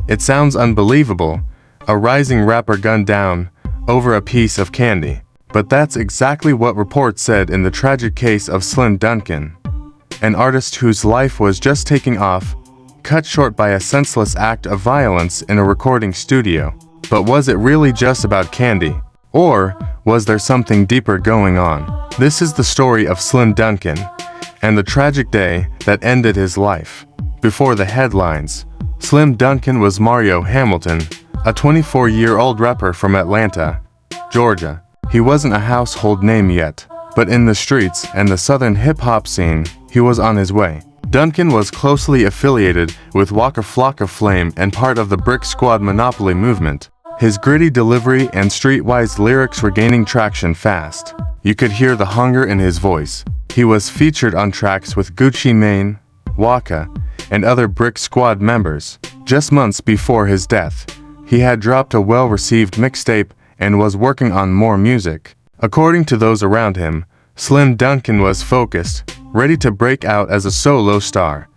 It sounds unbelievable, a rising rapper gunned down over a piece of candy. But that's exactly what reports said in the tragic case of Slim Dunkin, an artist whose life was just taking off, cut short by a senseless act of violence in a recording studio. But was it really just about candy? Or was there something deeper going on? This is the story of Slim Dunkin and the tragic day that ended his life. Before the headlines, Slim Dunkin was Mario Hamilton, a 24-year-old rapper from Atlanta, Georgia. He wasn't a household name yet, but in the streets and the southern hip-hop scene, he was on his way. Dunkin was closely affiliated with Waka Flocka Flame and part of the Brick Squad Monopoly movement. His gritty delivery and streetwise lyrics were gaining traction fast. You could hear the hunger in his voice. He was featured on tracks with Gucci Mane, Waka, and other Brick Squad members. Just months before his death, he had dropped a well-received mixtape and was working on more music. According to those around him, Slim Dunkin was focused, ready to break out as a solo star.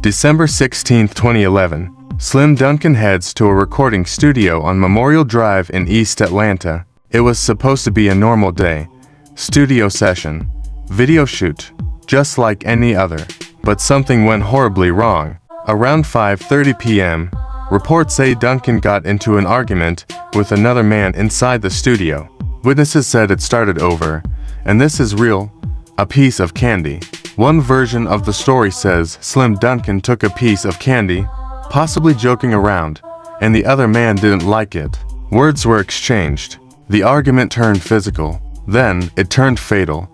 December 16, 2011, Slim Dunkin heads to a recording studio on Memorial Drive in East Atlanta. It was supposed to be a normal day, studio session, video shoot, just like any other. But something went horribly wrong. Around 5:30 p.m., reports say Dunkin got into an argument with another man inside the studio. Witnesses said it started over, and this is real, a piece of candy. One version of the story says Slim Dunkin took a piece of candy, possibly joking around, and the other man didn't like it. Words were exchanged. The argument turned physical. Then, it turned fatal.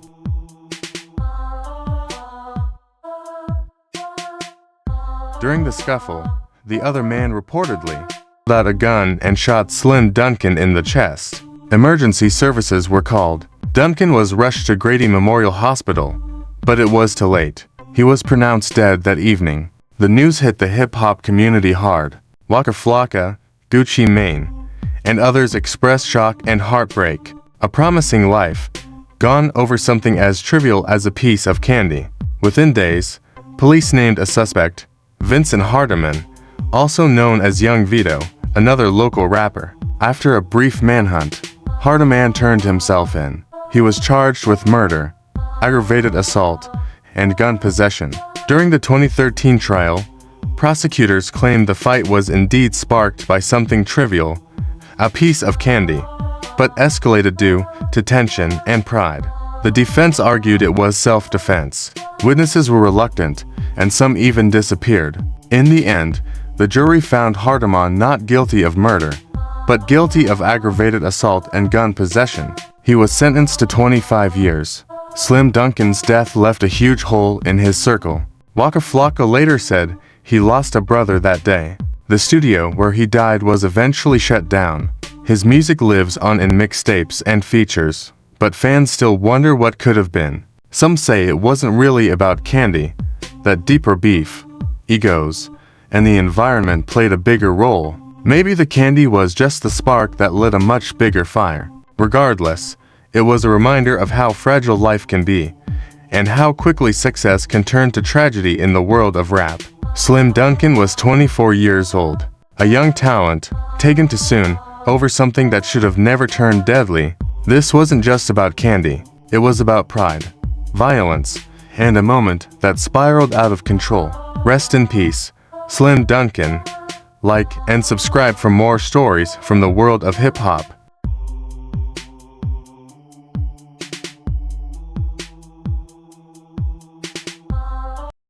During the scuffle, the other man reportedly pulled out a gun and shot Slim Dunkin in the chest. Emergency services were called. Dunkin was rushed to Grady Memorial Hospital, but it was too late. He was pronounced dead that evening. The news hit the hip-hop community hard. Waka Flocka, Gucci Mane, and others expressed shock and heartbreak. A promising life, gone over something as trivial as a piece of candy. Within days, police named a suspect, Vincent Hardiman, also known as Young Vito, another local rapper. After a brief manhunt, Hardiman turned himself in. He was charged with murder, aggravated assault, and gun possession. During the 2013 trial, prosecutors claimed the fight was indeed sparked by something trivial, a piece of candy, but escalated due to tension and pride. The defense argued it was self-defense. Witnesses were reluctant, and some even disappeared. In the end, the jury found Hardiman not guilty of murder, but guilty of aggravated assault and gun possession. He was sentenced to 25 years. Slim Dunkin's death left a huge hole in his circle. Waka Flocka later said he lost a brother that day. The studio where he died was eventually shut down. His music lives on in mixtapes and features, but fans still wonder what could have been. Some say it wasn't really about candy, that deeper beef, egos, and the environment played a bigger role. Maybe the candy was just the spark that lit a much bigger fire. Regardless, it was a reminder of how fragile life can be, and how quickly success can turn to tragedy in the world of rap. Slim Dunkin was 24 years old, a young talent, taken too soon, over something that should have never turned deadly. This wasn't just about candy, it was about pride, violence, and a moment that spiraled out of control. Rest in peace, Slim Dunkin. Like and subscribe for more stories from the world of hip-hop.